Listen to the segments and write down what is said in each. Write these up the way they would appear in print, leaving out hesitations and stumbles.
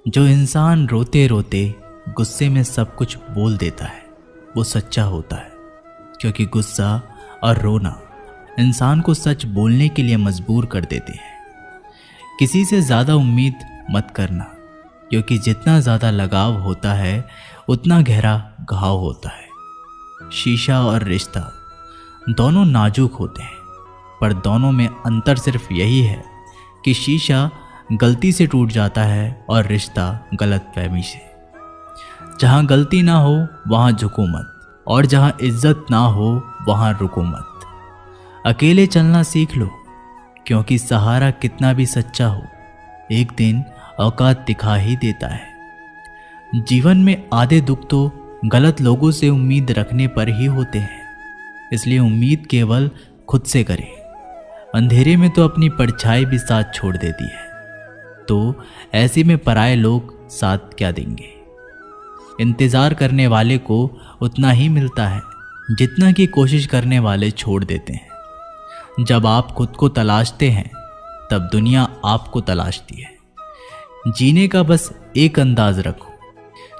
जो इंसान रोते रोते गुस्से में सब कुछ बोल देता है वो सच्चा होता है, क्योंकि गुस्सा और रोना इंसान को सच बोलने के लिए मजबूर कर देते हैं। किसी से ज़्यादा उम्मीद मत करना, क्योंकि जितना ज़्यादा लगाव होता है उतना गहरा घाव होता है। शीशा और रिश्ता दोनों नाजुक होते हैं, पर दोनों में अंतर सिर्फ यही है कि शीशा गलती से टूट जाता है और रिश्ता गलतफहमी से। जहाँ गलती ना हो वहाँ झुको मत, और जहाँ इज्जत ना हो वहाँ रुको मत। अकेले चलना सीख लो, क्योंकि सहारा कितना भी सच्चा हो एक दिन औकात दिखा ही देता है। जीवन में आधे दुख तो गलत लोगों से उम्मीद रखने पर ही होते हैं, इसलिए उम्मीद केवल खुद से करें। अंधेरे में तो अपनी परछाई भी साथ छोड़ देती है, तो ऐसे में पराये लोग साथ क्या देंगे। इंतज़ार करने वाले को उतना ही मिलता है जितना कि कोशिश करने वाले छोड़ देते हैं। जब आप खुद को तलाशते हैं तब दुनिया आपको तलाशती है। जीने का बस एक अंदाज रखो,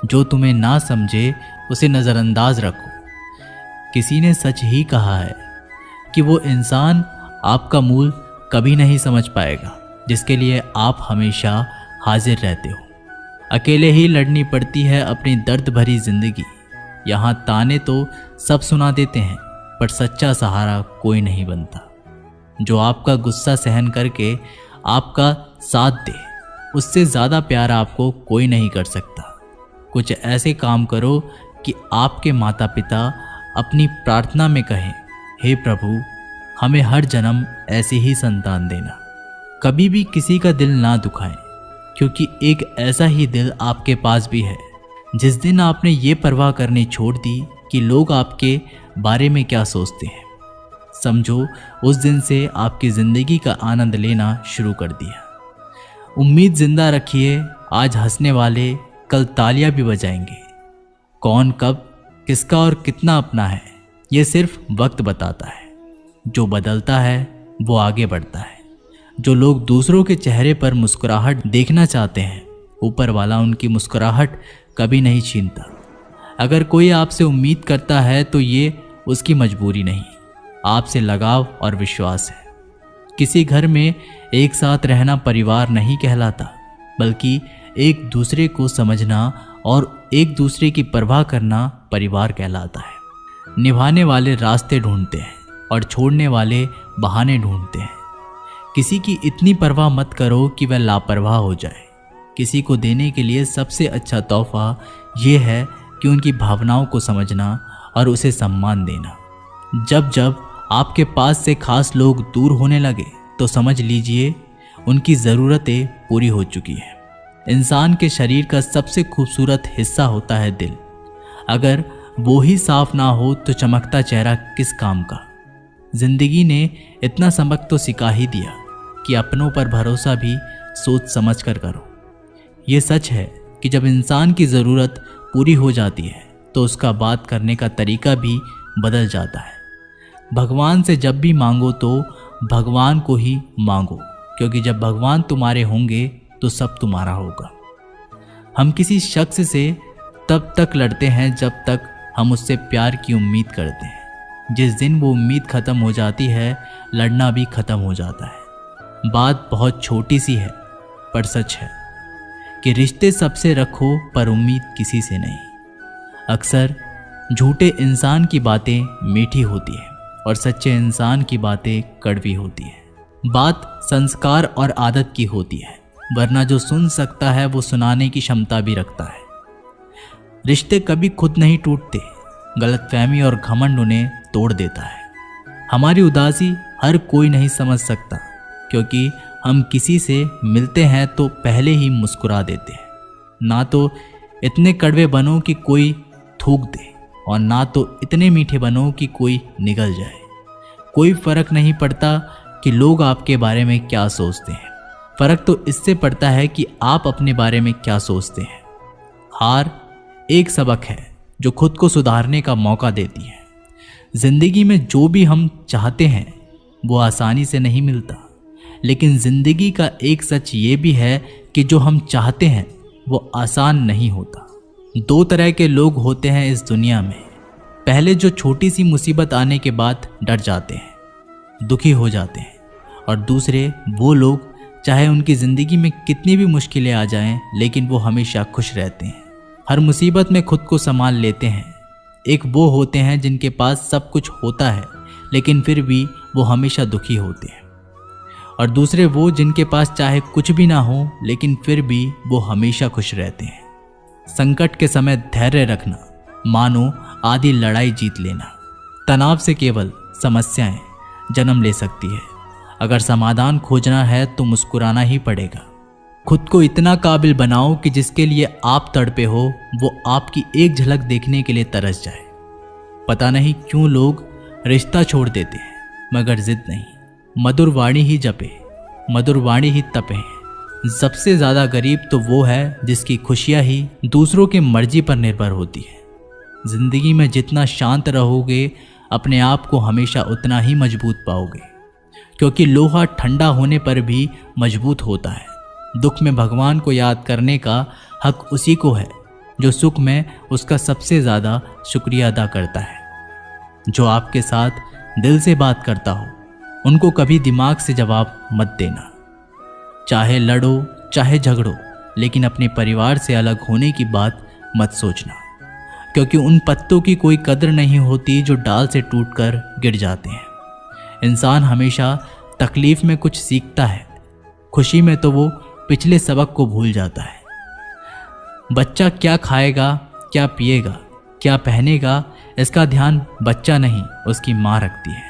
जो तुम्हें ना समझे उसे नज़रअंदाज रखो। किसी ने सच ही कहा है कि वो इंसान आपका मूल कभी नहीं समझ पाएगा जिसके लिए आप हमेशा हाजिर रहते हो। अकेले ही लड़नी पड़ती है अपनी दर्द भरी जिंदगी। यहाँ ताने तो सब सुना देते हैं, पर सच्चा सहारा कोई नहीं बनता। जो आपका गुस्सा सहन करके आपका साथ दे, उससे ज़्यादा प्यार आपको कोई नहीं कर सकता। कुछ ऐसे काम करो कि आपके माता पिता अपनी प्रार्थना में कहें, हे प्रभु हमें हर जन्म ऐसी ही संतान देना। कभी भी किसी का दिल ना दुखाएं, क्योंकि एक ऐसा ही दिल आपके पास भी है। जिस दिन आपने ये परवाह करनी छोड़ दी कि लोग आपके बारे में क्या सोचते हैं, समझो उस दिन से आपकी ज़िंदगी का आनंद लेना शुरू कर दिया। उम्मीद जिंदा रखिए, आज हंसने वाले कल तालियां भी बजाएंगे। कौन कब किसका और कितना अपना है ये सिर्फ वक्त बताता है। जो बदलता है वो आगे बढ़ता है। जो लोग दूसरों के चेहरे पर मुस्कुराहट देखना चाहते हैं, ऊपर वाला उनकी मुस्कुराहट कभी नहीं छीनता। अगर कोई आपसे उम्मीद करता है तो ये उसकी मजबूरी नहीं, आपसे लगाव और विश्वास है। किसी घर में एक साथ रहना परिवार नहीं कहलाता, बल्कि एक दूसरे को समझना और एक दूसरे की परवाह करना परिवार कहलाता है। निभाने वाले रास्ते ढूंढते हैं और छोड़ने वाले बहाने ढूंढते हैं। किसी की इतनी परवाह मत करो कि वह लापरवाह हो जाए। किसी को देने के लिए सबसे अच्छा तोहफा ये है कि उनकी भावनाओं को समझना और उसे सम्मान देना। जब जब आपके पास से खास लोग दूर होने लगे तो समझ लीजिए उनकी ज़रूरतें पूरी हो चुकी हैं। इंसान के शरीर का सबसे खूबसूरत हिस्सा होता है दिल। अगर वो ही साफ ना हो तो चमकता चेहरा किस काम का। जिंदगी ने इतना सबक तो सिखा ही दिया कि अपनों पर भरोसा भी सोच समझ कर करो। ये सच है कि जब इंसान की ज़रूरत पूरी हो जाती है तो उसका बात करने का तरीका भी बदल जाता है। भगवान से जब भी मांगो तो भगवान को ही मांगो, क्योंकि जब भगवान तुम्हारे होंगे तो सब तुम्हारा होगा। हम किसी शख्स से तब तक लड़ते हैं जब तक हम उससे प्यार की उम्मीद करते हैं। जिस दिन वो उम्मीद ख़त्म हो जाती है, लड़ना भी ख़त्म हो जाता है। बात बहुत छोटी सी है पर सच है कि रिश्ते सबसे रखो पर उम्मीद किसी से नहीं। अक्सर झूठे इंसान की बातें मीठी होती है और सच्चे इंसान की बातें कड़वी होती है। बात संस्कार और आदत की होती है, वरना जो सुन सकता है वो सुनाने की क्षमता भी रखता है। रिश्ते कभी खुद नहीं टूटते, गलतफहमी और घमंड उन्हें तोड़ देता है। हमारी उदासी हर कोई नहीं समझ सकता, क्योंकि हम किसी से मिलते हैं तो पहले ही मुस्कुरा देते हैं। ना तो इतने कड़वे बनो कि कोई थूक दे, और ना तो इतने मीठे बनो कि कोई निगल जाए। कोई फर्क नहीं पड़ता कि लोग आपके बारे में क्या सोचते हैं, फर्क तो इससे पड़ता है कि आप अपने बारे में क्या सोचते हैं। हार एक सबक है जो खुद को सुधारने का मौका देती है। जिंदगी में जो भी हम चाहते हैं वो आसानी से नहीं मिलता, लेकिन जिंदगी का एक सच ये भी है कि जो हम चाहते हैं वो आसान नहीं होता। दो तरह के लोग होते हैं इस दुनिया में। पहले जो छोटी सी मुसीबत आने के बाद डर जाते हैं, दुखी हो जाते हैं, और दूसरे वो लोग चाहे उनकी ज़िंदगी में कितनी भी मुश्किलें आ जाएं, लेकिन वो हमेशा खुश रहते हैं, हर मुसीबत में खुद को संभाल लेते हैं। एक वो होते हैं जिनके पास सब कुछ होता है लेकिन फिर भी वो हमेशा दुखी होते हैं, और दूसरे वो जिनके पास चाहे कुछ भी ना हो लेकिन फिर भी वो हमेशा खुश रहते हैं। संकट के समय धैर्य रखना मानो आधी लड़ाई जीत लेना। तनाव से केवल समस्याएं जन्म ले सकती है। अगर समाधान खोजना है तो मुस्कुराना ही पड़ेगा। खुद को इतना काबिल बनाओ कि जिसके लिए आप तड़पे हो वो आपकी एक झलक देखने के लिए तरस जाए। पता नहीं क्यों लोग रिश्ता छोड़ देते हैं, मगर जिद नहीं। मधुर वाणी ही जपे, मधुर वाणी ही तपे। सबसे ज़्यादा गरीब तो वो है जिसकी खुशियाँ ही दूसरों की मर्जी पर निर्भर होती है। जिंदगी में जितना शांत रहोगे अपने आप को हमेशा उतना ही मजबूत पाओगे, क्योंकि लोहा ठंडा होने पर भी मजबूत होता है। दुख में भगवान को याद करने का हक उसी को है जो सुख में उसका सबसे ज़्यादा शुक्रिया अदा करता है। जो आपके साथ दिल से बात करता हो उनको कभी दिमाग से जवाब मत देना। चाहे लड़ो चाहे झगड़ो, लेकिन अपने परिवार से अलग होने की बात मत सोचना, क्योंकि उन पत्तों की कोई कदर नहीं होती जो डाल से टूटकर गिर जाते हैं। इंसान हमेशा तकलीफ में कुछ सीखता है, खुशी में तो वो पिछले सबक को भूल जाता है। बच्चा क्या खाएगा, क्या पिएगा, क्या पहनेगा, इसका ध्यान बच्चा नहीं उसकी माँ रखती है।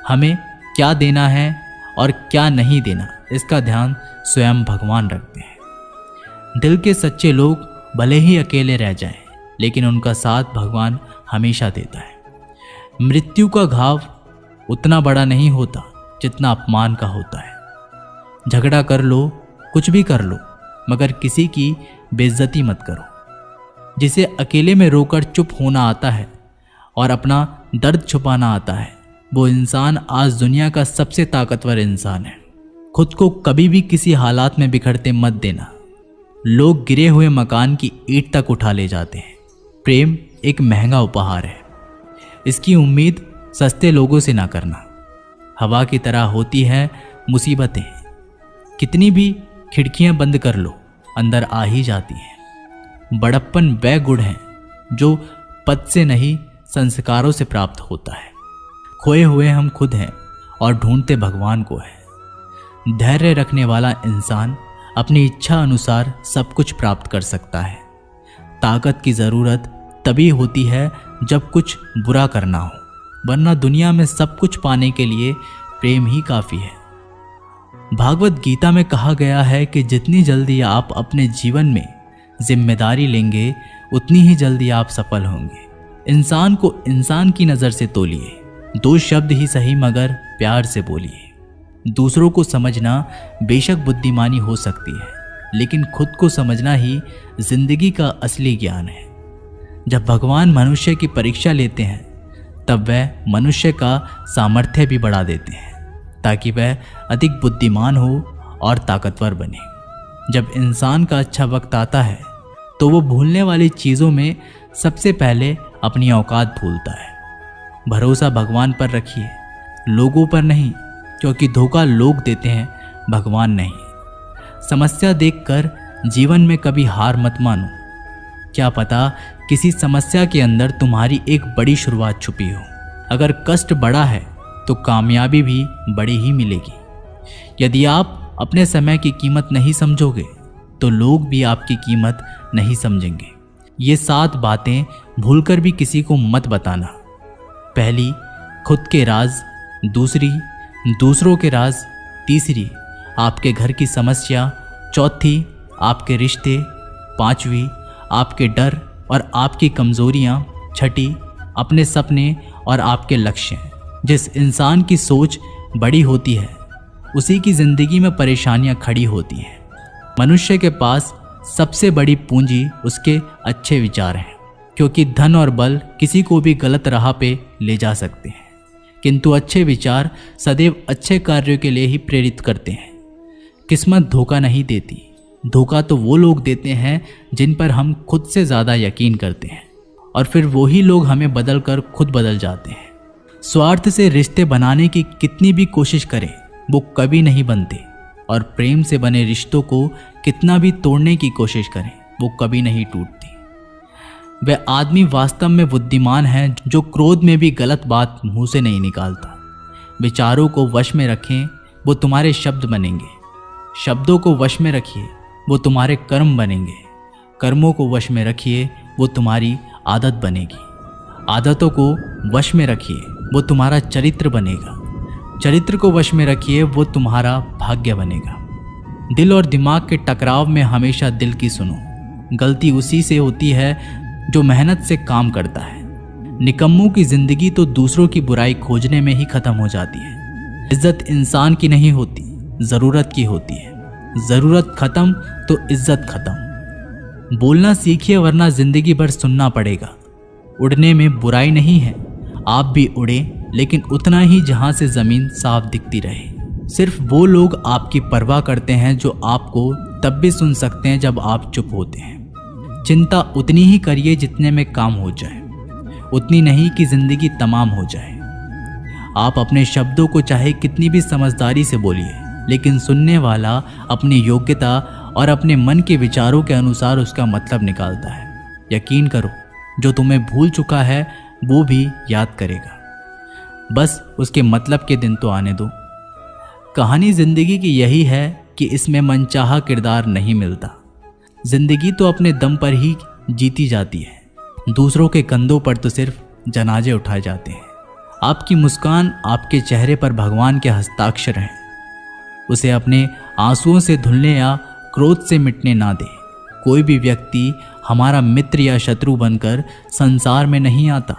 हमें क्या देना है और क्या नहीं देना, इसका ध्यान स्वयं भगवान रखते हैं। दिल के सच्चे लोग भले ही अकेले रह जाएं, लेकिन उनका साथ भगवान हमेशा देता है। मृत्यु का घाव उतना बड़ा नहीं होता जितना अपमान का होता है। झगड़ा कर लो, कुछ भी कर लो, मगर किसी की बेइज्जती मत करो। जिसे अकेले में रोकर चुप होना आता है और अपना दर्द छुपाना आता है, वो इंसान आज दुनिया का सबसे ताकतवर इंसान है। खुद को कभी भी किसी हालात में बिखरते मत देना। लोग गिरे हुए मकान की ईंट तक उठा ले जाते हैं। प्रेम एक महंगा उपहार है, इसकी उम्मीद सस्ते लोगों से ना करना। हवा की तरह होती है मुसीबतें, कितनी भी खिड़कियां बंद कर लो अंदर आ ही जाती हैं। बड़प्पन वह गुण है जो पद से नहीं संस्कारों से प्राप्त होता है। खोए हुए हम खुद हैं और ढूंढते भगवान को है। धैर्य रखने वाला इंसान अपनी इच्छा अनुसार सब कुछ प्राप्त कर सकता है। ताकत की ज़रूरत तभी होती है जब कुछ बुरा करना हो, वरना दुनिया में सब कुछ पाने के लिए प्रेम ही काफ़ी है। भागवत गीता में कहा गया है कि जितनी जल्दी आप अपने जीवन में जिम्मेदारी लेंगे उतनी ही जल्दी आप सफल होंगे। इंसान को इंसान की नज़र से तोलिए, 2 शब्द ही सही मगर प्यार से बोलिए। दूसरों को समझना बेशक बुद्धिमानी हो सकती है, लेकिन खुद को समझना ही जिंदगी का असली ज्ञान है। जब भगवान मनुष्य की परीक्षा लेते हैं तब वह मनुष्य का सामर्थ्य भी बढ़ा देते हैं, ताकि वह अधिक बुद्धिमान हो और ताकतवर बने। जब इंसान का अच्छा वक्त आता है तो वो भूलने वाली चीज़ों में सबसे पहले अपनी औकात भूलता है। भरोसा भगवान पर रखिए, लोगों पर नहीं, क्योंकि धोखा लोग देते हैं, भगवान नहीं। समस्या देखकर जीवन में कभी हार मत मानो। क्या पता किसी समस्या के अंदर तुम्हारी एक बड़ी शुरुआत छुपी हो। अगर कष्ट बड़ा है तो कामयाबी भी बड़ी ही मिलेगी। यदि आप अपने समय की कीमत नहीं समझोगे तो लोग भी आपकी कीमत नहीं समझेंगे। ये 7 बातें भूलकर भी किसी को मत बताना। पहली, खुद के राज। दूसरी, दूसरों के राज। तीसरी, आपके घर की समस्या। चौथी, आपके रिश्ते। 5वीं, आपके डर और आपकी कमजोरियां। 6ठी, अपने सपने और आपके लक्ष्य। जिस इंसान की सोच बड़ी होती है उसी की जिंदगी में परेशानियां खड़ी होती हैं। मनुष्य के पास सबसे बड़ी पूंजी उसके अच्छे विचार हैं, क्योंकि धन और बल किसी को भी गलत राह पे ले जा सकते हैं, किंतु अच्छे विचार सदैव अच्छे कार्यों के लिए ही प्रेरित करते हैं। किस्मत धोखा नहीं देती, धोखा तो वो लोग देते हैं जिन पर हम खुद से ज़्यादा यकीन करते हैं, और फिर वही लोग हमें बदल कर खुद बदल जाते हैं। स्वार्थ से रिश्ते बनाने की कितनी भी कोशिश करें वो कभी नहीं बनते, और प्रेम से बने रिश्तों को कितना भी तोड़ने की कोशिश करें वो कभी नहीं टूटती। वह आदमी वास्तव में बुद्धिमान है जो क्रोध में भी गलत बात मुंह से नहीं निकालता। विचारों को वश में रखें, वो तुम्हारे शब्द बनेंगे। शब्दों को वश में रखिए, वो तुम्हारे कर्म बनेंगे। कर्मों को वश में रखिए, वो तुम्हारी आदत बनेगी। आदतों को वश में रखिए, वो तुम्हारा चरित्र बनेगा। चरित्र को वश में रखिए, वो तुम्हारा भाग्य बनेगा। दिल और दिमाग के टकराव में हमेशा दिल की सुनो। गलती उसी से होती है जो मेहनत से काम करता है। निकम्मों की जिंदगी तो दूसरों की बुराई खोजने में ही खत्म हो जाती है। इज्जत इंसान की नहीं होती, ज़रूरत की होती है। ज़रूरत खत्म तो इज्जत खत्म। बोलना सीखिए वरना जिंदगी भर सुनना पड़ेगा। उड़ने में बुराई नहीं है, आप भी उड़े, लेकिन उतना ही जहां से ज़मीन साफ दिखती रहे। सिर्फ वो लोग आपकी परवाह करते हैं जो आपको तब भी सुन सकते हैं जब आप चुप होते हैं। चिंता उतनी ही करिए जितने में काम हो जाए, उतनी नहीं कि जिंदगी तमाम हो जाए। आप अपने शब्दों को चाहे कितनी भी समझदारी से बोलिए, लेकिन सुनने वाला अपनी योग्यता और अपने मन के विचारों के अनुसार उसका मतलब निकालता है। यकीन करो, जो तुम्हें भूल चुका है वो भी याद करेगा, बस उसके मतलब के दिन तो आने दो। कहानी जिंदगी की यही है कि इसमें मनचाहा किरदार नहीं मिलता। जिंदगी तो अपने दम पर ही जीती जाती है। दूसरों के कंधों पर तो सिर्फ जनाजे उठाए जाते हैं। आपकी मुस्कान आपके चेहरे पर भगवान के हस्ताक्षर हैं। उसे अपने आंसुओं से धुलने या क्रोध से मिटने ना दे। कोई भी व्यक्ति हमारा मित्र या शत्रु बनकर संसार में नहीं आता।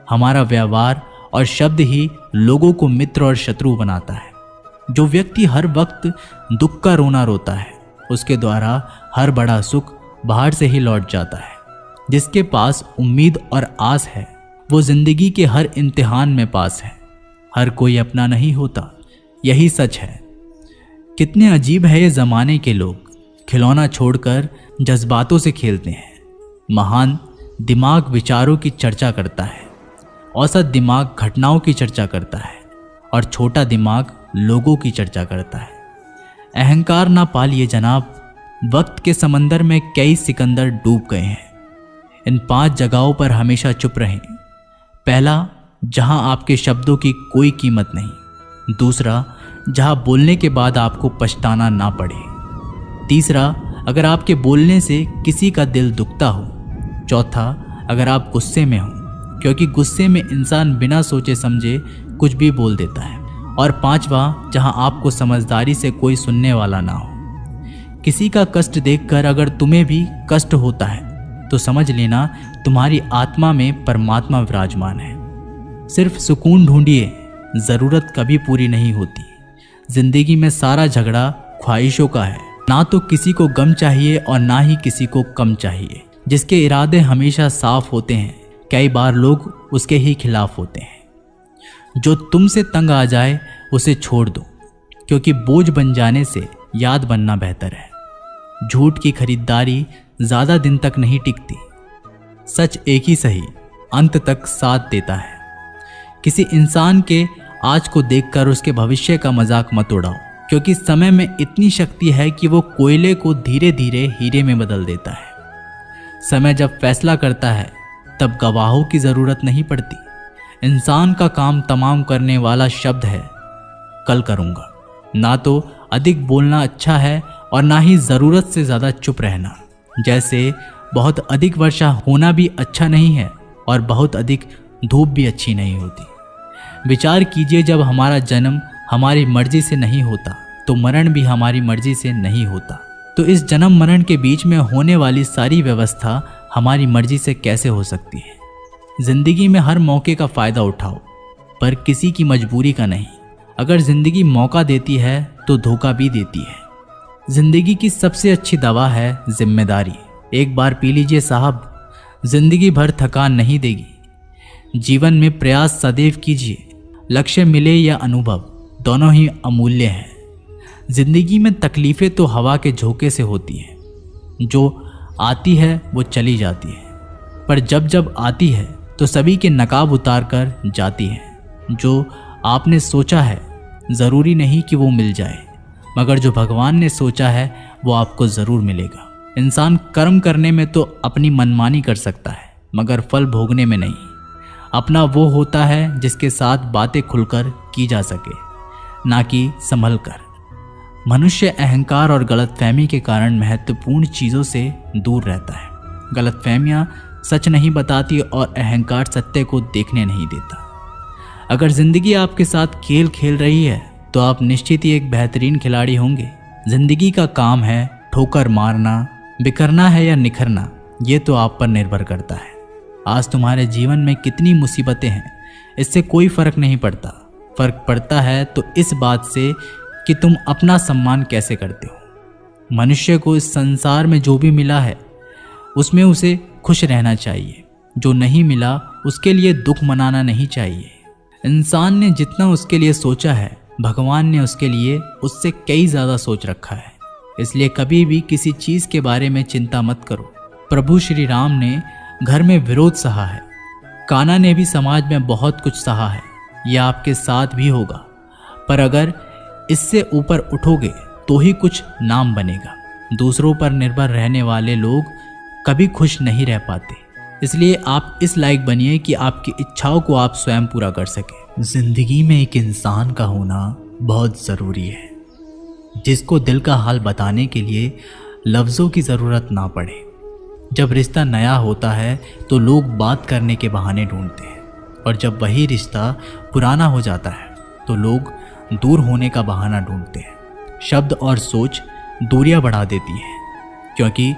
हमारा व्यवहार और शब्द ही लोगों को मित्र और शत्रु बनाता है। जो व्यक्ति हर वक्त दुख का रोना रोता है, उसके द्वारा हर बड़ा सुख बाहर से ही लौट जाता है। जिसके पास उम्मीद और आस है, वो जिंदगी के हर इम्तिहान में पास है। हर कोई अपना नहीं होता, यही सच है। कितने अजीब है ये ज़माने के लोग, खिलौना छोड़कर जज्बातों से खेलते हैं। महान दिमाग विचारों की चर्चा करता है, औसत दिमाग घटनाओं की चर्चा करता है, और छोटा दिमाग लोगों की चर्चा करता है। अहंकार ना पालिए जनाब, वक्त के समंदर में कई सिकंदर डूब गए हैं। इन 5 जगहों पर हमेशा चुप रहें। पहला, जहां आपके शब्दों की कोई कीमत नहीं। दूसरा, जहां बोलने के बाद आपको पछताना ना पड़े। तीसरा, अगर आपके बोलने से किसी का दिल दुखता हो। चौथा, अगर आप गुस्से में हो, क्योंकि गुस्से में इंसान बिना सोचे समझे कुछ भी बोल देता है। और पांचवा, जहां आपको समझदारी से कोई सुनने वाला ना हो। किसी का कष्ट देखकर अगर तुम्हें भी कष्ट होता है तो समझ लेना तुम्हारी आत्मा में परमात्मा विराजमान है। सिर्फ सुकून ढूंढिए, ज़रूरत कभी पूरी नहीं होती। जिंदगी में सारा झगड़ा ख्वाहिशों का है। ना तो किसी को गम चाहिए और ना ही किसी को कम चाहिए। जिसके इरादे हमेशा साफ होते हैं, कई बार लोग उसके ही खिलाफ होते हैं। जो तुमसे तंग आ जाए उसे छोड़ दो, क्योंकि बोझ बन जाने से याद बनना बेहतर है। झूठ की खरीदारी ज़्यादा दिन तक नहीं टिकती। सच एक ही सही अंत तक साथ देता है। किसी इंसान के आज को देखकर उसके भविष्य का मजाक मत उड़ाओ, क्योंकि समय में इतनी शक्ति है कि वो कोयले को धीरे धीरे हीरे में बदल देता है। समय जब फैसला करता है तब गवाहों की ज़रूरत नहीं पड़ती। इंसान का काम तमाम करने वाला शब्द है कल करूँगा। ना तो अधिक बोलना अच्छा है और ना ही ज़रूरत से ज़्यादा चुप रहना। जैसे बहुत अधिक वर्षा होना भी अच्छा नहीं है और बहुत अधिक धूप भी अच्छी नहीं होती। विचार कीजिए, जब हमारा जन्म हमारी मर्जी से नहीं होता तो मरण भी हमारी मर्जी से नहीं होता। तो इस जन्म मरण के बीच में होने वाली सारी व्यवस्था हमारी मर्जी से कैसे हो सकती है। जिंदगी में हर मौके का फ़ायदा उठाओ, पर किसी की मजबूरी का नहीं। अगर जिंदगी मौका देती है तो धोखा भी देती है। जिंदगी की सबसे अच्छी दवा है जिम्मेदारी। एक बार पी लीजिए साहब, जिंदगी भर थकान नहीं देगी। जीवन में प्रयास सदैव कीजिए। लक्ष्य मिले या अनुभव, दोनों ही अमूल्य हैं। जिंदगी में तकलीफ़ें तो हवा के झोंके से होती हैं, जो आती है वो चली जाती है, पर जब जब आती है तो सभी के नकाब उतार कर जाती है। जो आपने सोचा है ज़रूरी नहीं कि वो मिल जाए, मगर जो भगवान ने सोचा है वो आपको ज़रूर मिलेगा। इंसान कर्म करने में तो अपनी मनमानी कर सकता है, मगर फल भोगने में नहीं। अपना वो होता है जिसके साथ बातें खुलकर की जा सके, ना कि संभल कर। मनुष्य अहंकार और गलतफहमी के कारण महत्वपूर्ण चीज़ों से दूर रहता है। गलतफहमियाँ सच नहीं बताती और अहंकार सत्य को देखने नहीं देता। अगर ज़िंदगी आपके साथ खेल खेल रही है तो आप निश्चित ही एक बेहतरीन खिलाड़ी होंगे। ज़िंदगी का काम है ठोकर मारना, बिखरना है या निखरना, ये तो आप पर निर्भर करता है। आज तुम्हारे जीवन में कितनी मुसीबतें हैं, इससे कोई फ़र्क नहीं पड़ता। फ़र्क पड़ता है तो इस बात से कि तुम अपना सम्मान कैसे करते हो। मनुष्य को इस संसार में जो भी मिला है उसमें उसे खुश रहना चाहिए। जो नहीं मिला उसके लिए दुख मनाना नहीं चाहिए। इंसान ने जितना उसके लिए सोचा है, भगवान ने उसके लिए उससे कई ज़्यादा सोच रखा है। इसलिए कभी भी किसी चीज़ के बारे में चिंता मत करो। प्रभु श्री राम ने घर में विरोध सहा है, कान्हा ने भी समाज में बहुत कुछ सहा है। यह आपके साथ भी होगा, पर अगर इससे ऊपर उठोगे तो ही कुछ नाम बनेगा। दूसरों पर निर्भर रहने वाले लोग कभी खुश नहीं रह पाते। इसलिए आप इस लायक बनिए कि आपकी इच्छाओं को आप स्वयं पूरा कर सके। जिंदगी में एक इंसान का होना बहुत ज़रूरी है, जिसको दिल का हाल बताने के लिए लफ्ज़ों की ज़रूरत ना पड़े। जब रिश्ता नया होता है तो लोग बात करने के बहाने ढूंढते हैं, और जब वही रिश्ता पुराना हो जाता है तो लोग दूर होने का बहाना ढूंढते हैं। शब्द और सोच दूरियां बढ़ा देती है, क्योंकि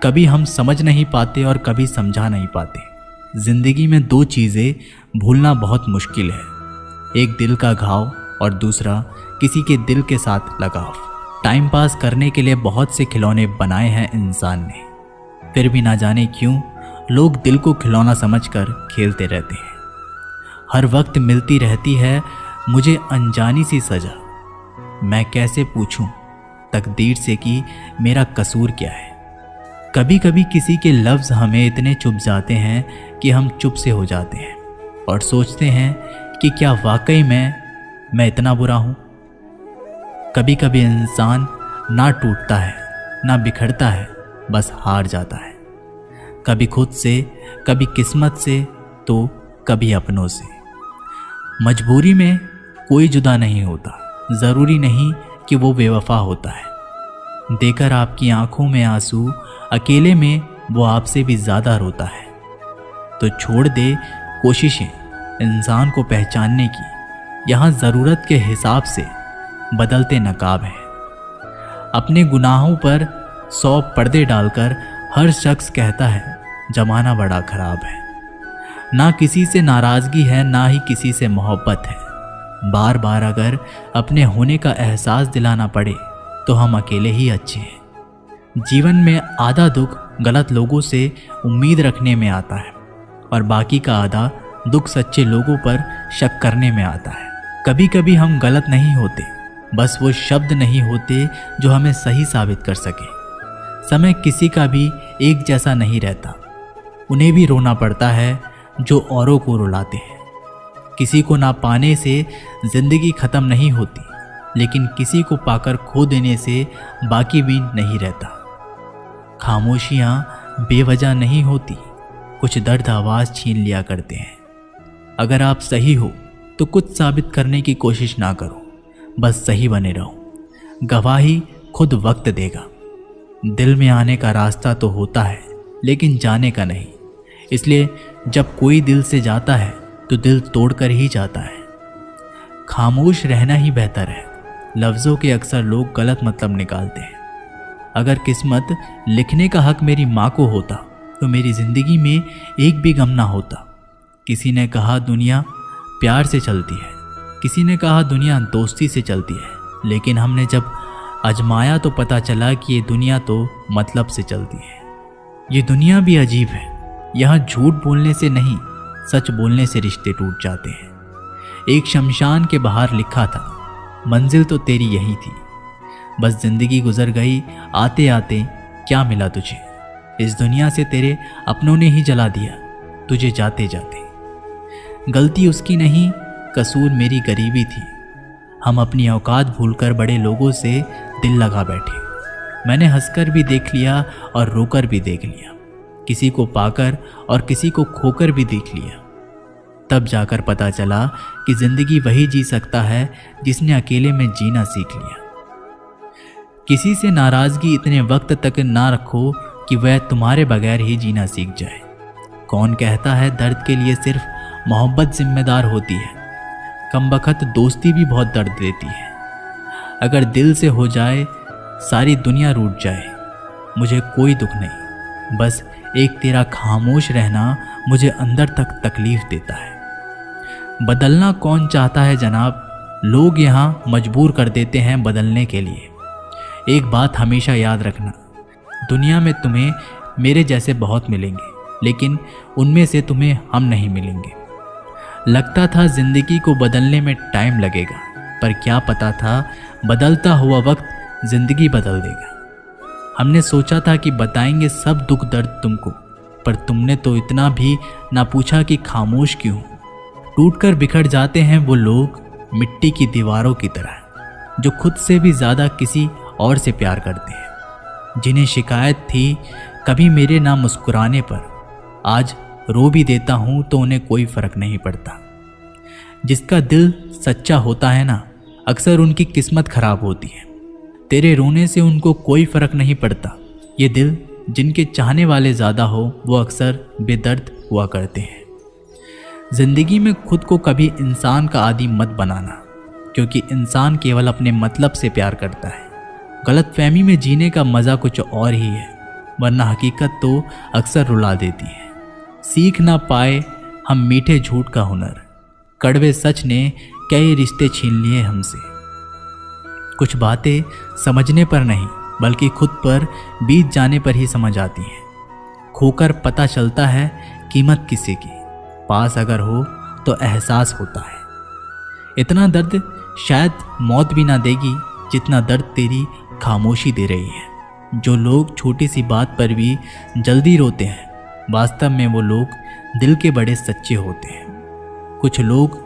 कभी हम समझ नहीं पाते और कभी समझा नहीं पाते। जिंदगी में दो चीज़ें भूलना बहुत मुश्किल है, एक दिल का घाव और दूसरा किसी के दिल के साथ लगाव। टाइम पास करने के लिए बहुत से खिलौने बनाए हैं इंसान ने, फिर भी ना जाने क्यों लोग दिल को खिलौना समझकर खेलते रहते हैं। हर वक्त मिलती रहती है मुझे अनजानी सी सजा, मैं कैसे पूछूं तकदीर से कि मेरा कसूर क्या है। कभी कभी किसी के लफ्ज़ हमें इतने चुभ जाते हैं कि हम चुप से हो जाते हैं और सोचते हैं कि क्या वाकई मैं इतना बुरा हूँ। कभी कभी इंसान ना टूटता है ना बिखरता है, बस हार जाता है। कभी खुद से, कभी किस्मत से, तो कभी अपनों से। मजबूरी में कोई जुदा नहीं होता, ज़रूरी नहीं कि वो बेवफा होता है। देकर आपकी आंखों में आंसू, अकेले में वो आपसे भी ज़्यादा रोता है। तो छोड़ दे कोशिशें इंसान को पहचानने की, यहाँ ज़रूरत के हिसाब से बदलते नकाब हैं। अपने गुनाहों पर 100 पर्दे डालकर हर शख्स कहता है ज़माना बड़ा ख़राब है। ना किसी से नाराज़गी है, ना ही किसी से मोहब्बत है। बार बार अगर अपने होने का एहसास दिलाना पड़े तो हम अकेले ही अच्छे हैं। जीवन में आधा दुख गलत लोगों से उम्मीद रखने में आता है, और बाकी का आधा दुख सच्चे लोगों पर शक करने में आता है। कभी कभी हम गलत नहीं होते, बस वो शब्द नहीं होते जो हमें सही साबित कर सके। समय किसी का भी एक जैसा नहीं रहता, उन्हें भी रोना पड़ता है जो औरों को रुलाते हैं। किसी को ना पाने से जिंदगी ख़त्म नहीं होती, लेकिन किसी को पाकर खो देने से बाकी भी नहीं रहता। खामोशियाँ बेवजह नहीं होती, कुछ दर्द आवाज़ छीन लिया करते हैं। अगर आप सही हो तो कुछ साबित करने की कोशिश ना करो, बस सही बने रहो। गवाही खुद वक्त देगा। दिल में आने का रास्ता तो होता है, लेकिन जाने का नहीं। इसलिए जब कोई दिल से जाता है तो दिल तोड़कर ही जाता है। खामोश रहना ही बेहतर है। लफ्ज़ों के अक्सर लोग गलत मतलब निकालते हैं। अगर किस्मत लिखने का हक मेरी माँ को होता तो मेरी ज़िंदगी में एक भी गम ना होता। किसी ने कहा दुनिया प्यार से चलती है, किसी ने कहा दुनिया दोस्ती से चलती है, लेकिन हमने जब आजमाया तो पता चला कि ये दुनिया तो मतलब से चलती है। ये दुनिया भी अजीब है, यहाँ झूठ बोलने से नहीं, सच बोलने से रिश्ते टूट जाते हैं। एक शमशान के बाहर लिखा था, मंजिल तो तेरी यही थी, बस जिंदगी गुजर गई आते आते, क्या मिला तुझे? इस दुनिया से तेरे अपनों ने ही जला दिया तुझे जाते जाते। गलती उसकी नहीं, कसूर मेरी गरीबी थी। हम अपनी औकात भूलकर बड़े लोगों से दिल लगा बैठे। मैंने हंसकर भी देख लिया और रोकर भी देख लिया, किसी को पाकर और किसी को खोकर भी देख लिया। तब जाकर पता चला कि जिंदगी वही जी सकता है जिसने अकेले में जीना सीख लिया। किसी से नाराजगी इतने वक्त तक ना रखो कि वह तुम्हारे बगैर ही जीना सीख जाए। कौन कहता है दर्द के लिए सिर्फ मोहब्बत जिम्मेदार होती है? कमबख्त दोस्ती भी बहुत दर्द देती है। अगर दिल से हो जाए सारी दुनिया रूठ जाए, मुझे कोई दुख नहीं, बस एक तेरा खामोश रहना मुझे अंदर तक तकलीफ देता है। बदलना कौन चाहता है जनाब, लोग यहाँ मजबूर कर देते हैं बदलने के लिए। एक बात हमेशा याद रखना, दुनिया में तुम्हें मेरे जैसे बहुत मिलेंगे, लेकिन उनमें से तुम्हें हम नहीं मिलेंगे। लगता था जिंदगी को बदलने में टाइम लगेगा, पर क्या पता था बदलता हुआ वक्त जिंदगी बदल देगा। हमने सोचा था कि बताएंगे सब दुख दर्द तुमको, पर तुमने तो इतना भी ना पूछा कि खामोश क्यों। टूटकर बिखर जाते हैं वो लोग मिट्टी की दीवारों की तरह, जो खुद से भी ज़्यादा किसी और से प्यार करते हैं। जिन्हें शिकायत थी कभी मेरे ना मुस्कुराने पर, आज रो भी देता हूँ तो उन्हें कोई फ़र्क नहीं पड़ता। जिसका दिल सच्चा होता है ना, अक्सर उनकी किस्मत खराब होती है। तेरे रोने से उनको कोई फ़र्क नहीं पड़ता। ये दिल जिनके चाहने वाले ज़्यादा हो, वो अक्सर बेदर्द हुआ करते हैं। ज़िंदगी में खुद को कभी इंसान का आदी मत बनाना, क्योंकि इंसान केवल अपने मतलब से प्यार करता है। गलतफहमी में जीने का मज़ा कुछ और ही है, वरना हकीकत तो अक्सर रुला देती है। सीख ना पाए हम मीठे झूठ का हुनर, कड़वे सच ने कई रिश्ते छीन लिए हमसे। कुछ बातें समझने पर नहीं, बल्कि खुद पर बीत जाने पर ही समझ आती हैं। खोकर पता चलता है कीमत किसी की, पास अगर हो तो एहसास होता है। इतना दर्द शायद मौत भी ना देगी जितना दर्द तेरी खामोशी दे रही है। जो लोग छोटी सी बात पर भी जल्दी रोते हैं, वास्तव में वो लोग दिल के बड़े सच्चे होते हैं। कुछ लोग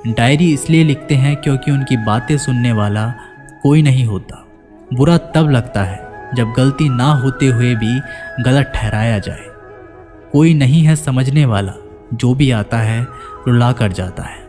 डायरी इसलिए लिखते हैं क्योंकि उनकी बातें सुनने वाला कोई नहीं होता। बुरा तब लगता है जब गलती ना होते हुए भी गलत ठहराया जाए। कोई नहीं है समझने वाला, जो भी आता है रुला कर जाता है।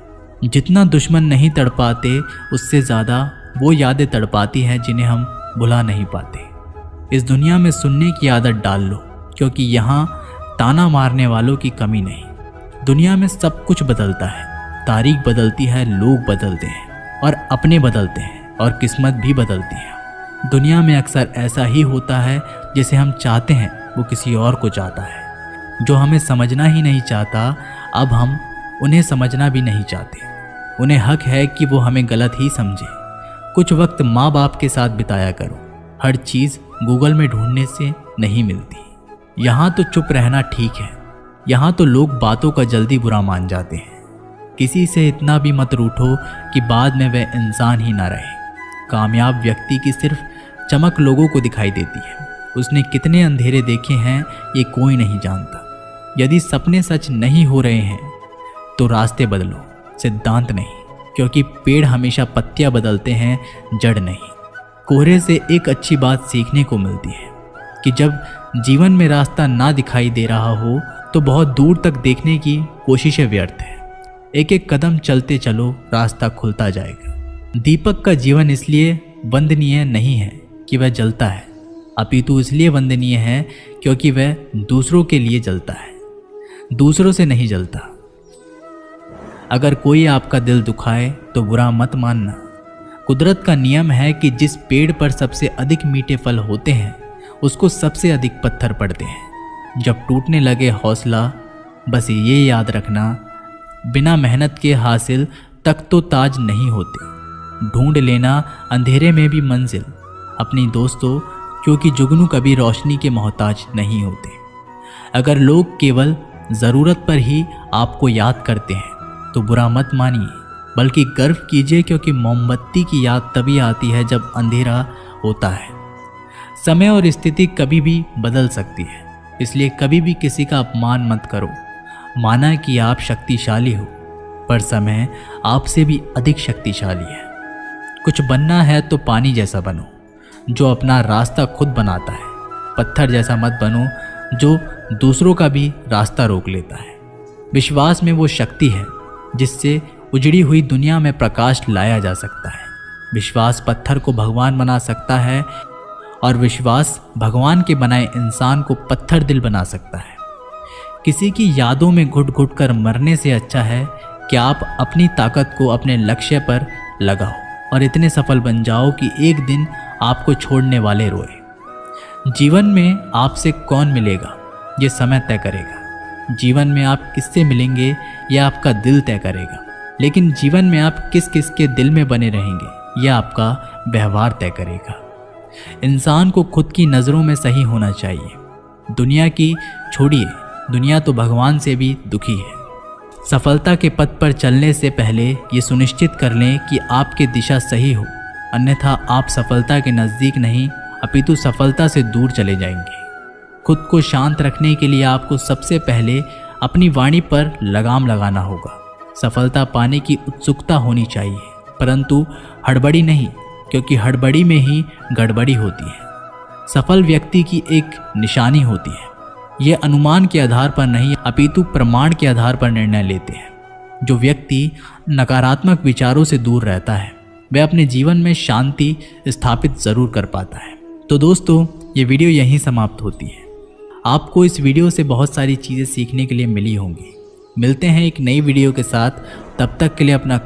जितना दुश्मन नहीं तड़पाते, उससे ज़्यादा वो यादें तड़पाती हैं जिन्हें हम भुला नहीं पाते। इस दुनिया में सुनने की आदत डाल लो, क्योंकि यहाँ ताना मारने वालों की कमी नहीं। दुनिया में सब कुछ बदलता है, तारीख बदलती है, लोग बदलते हैं और अपने बदलते हैं और किस्मत भी बदलती है। दुनिया में अक्सर ऐसा ही होता है, जिसे हम चाहते हैं वो किसी और को चाहता है। जो हमें समझना ही नहीं चाहता, अब हम उन्हें समझना भी नहीं चाहते। उन्हें हक है कि वो हमें गलत ही समझे। कुछ वक्त माँ बाप के साथ बिताया करो, हर चीज़ गूगल में ढूंढने से नहीं मिलती। यहाँ तो चुप रहना ठीक है, यहाँ तो लोग बातों का जल्दी बुरा मान जाते हैं। किसी से इतना भी मत रूठो कि बाद में वह इंसान ही ना रहे। कामयाब व्यक्ति की सिर्फ चमक लोगों को दिखाई देती है, उसने कितने अंधेरे देखे हैं ये कोई नहीं जानता। यदि सपने सच नहीं हो रहे हैं तो रास्ते बदलो, सिद्धांत नहीं, क्योंकि पेड़ हमेशा पत्तियां बदलते हैं, जड़ नहीं। कोहरे से एक अच्छी बात सीखने को मिलती है कि जब जीवन में रास्ता ना दिखाई दे रहा हो तो बहुत दूर तक देखने की कोशिशें व्यर्थ है। एक एक कदम चलते चलो, रास्ता खुलता जाएगा। दीपक का जीवन इसलिए वंदनीय नहीं है कि वह जलता है, अपितु इसलिए वंदनीय है क्योंकि वह दूसरों के लिए जलता है, दूसरों से नहीं जलता। अगर कोई आपका दिल दुखाए तो बुरा मत मानना। कुदरत का नियम है कि जिस पेड़ पर सबसे अधिक मीठे फल होते हैं, उसको सबसे अधिक पत्थर पड़ते हैं। जब टूटने लगे हौसला, बस ये याद रखना, बिना मेहनत के हासिल तक तो ताज नहीं होते। ढूंढ लेना अंधेरे में भी मंजिल अपनी दोस्तों, क्योंकि जुगनू कभी रोशनी के मोहताज नहीं होते। अगर लोग केवल ज़रूरत पर ही आपको याद करते हैं तो बुरा मत मानिए, बल्कि गर्व कीजिए, क्योंकि मोमबत्ती की याद तभी आती है जब अंधेरा होता है। समय और स्थिति कभी भी बदल सकती है, इसलिए कभी भी किसी का अपमान मत करो। माना कि आप शक्तिशाली हो, पर समय आपसे भी अधिक शक्तिशाली है। कुछ बनना है तो पानी जैसा बनो, जो अपना रास्ता खुद बनाता है। पत्थर जैसा मत बनो, जो दूसरों का भी रास्ता रोक लेता है। विश्वास में वो शक्ति है जिससे उजड़ी हुई दुनिया में प्रकाश लाया जा सकता है। विश्वास पत्थर को भगवान बना सकता है और विश्वास भगवान के बनाए इंसान को पत्थर दिल बना सकता है। किसी की यादों में घुट घुट कर मरने से अच्छा है कि आप अपनी ताकत को अपने लक्ष्य पर लगाओ और इतने सफल बन जाओ कि एक दिन आपको छोड़ने वाले रोए। जीवन में आपसे कौन मिलेगा ये समय तय करेगा। जीवन में आप किससे मिलेंगे यह आपका दिल तय करेगा। लेकिन जीवन में आप किस किस के दिल में बने रहेंगे यह आपका व्यवहार तय करेगा। इंसान को खुद की नज़रों में सही होना चाहिए। दुनिया की छोड़िए, दुनिया तो भगवान से भी दुखी है। सफलता के पथ पर चलने से पहले ये सुनिश्चित कर लें कि आपकी दिशा सही हो, अन्यथा आप सफलता के नज़दीक नहीं अपितु सफलता से दूर चले जाएंगे। खुद को शांत रखने के लिए आपको सबसे पहले अपनी वाणी पर लगाम लगाना होगा। सफलता पाने की उत्सुकता होनी चाहिए, परंतु हड़बड़ी नहीं, क्योंकि हड़बड़ी में ही गड़बड़ी होती है। सफल व्यक्ति की एक निशानी होती है। ये अनुमान के आधार पर नहीं अपितु प्रमाण के आधार पर निर्णय लेते हैं। जो व्यक्ति नकारात्मक विचारों से दूर रहता है वह अपने जीवन में शांति स्थापित जरूर कर पाता है। तो दोस्तों, ये वीडियो यहीं समाप्त होती है। आपको इस वीडियो से बहुत सारी चीज़ें सीखने के लिए मिली होंगी। मिलते हैं एक नई वीडियो के साथ, तब तक के लिए अपना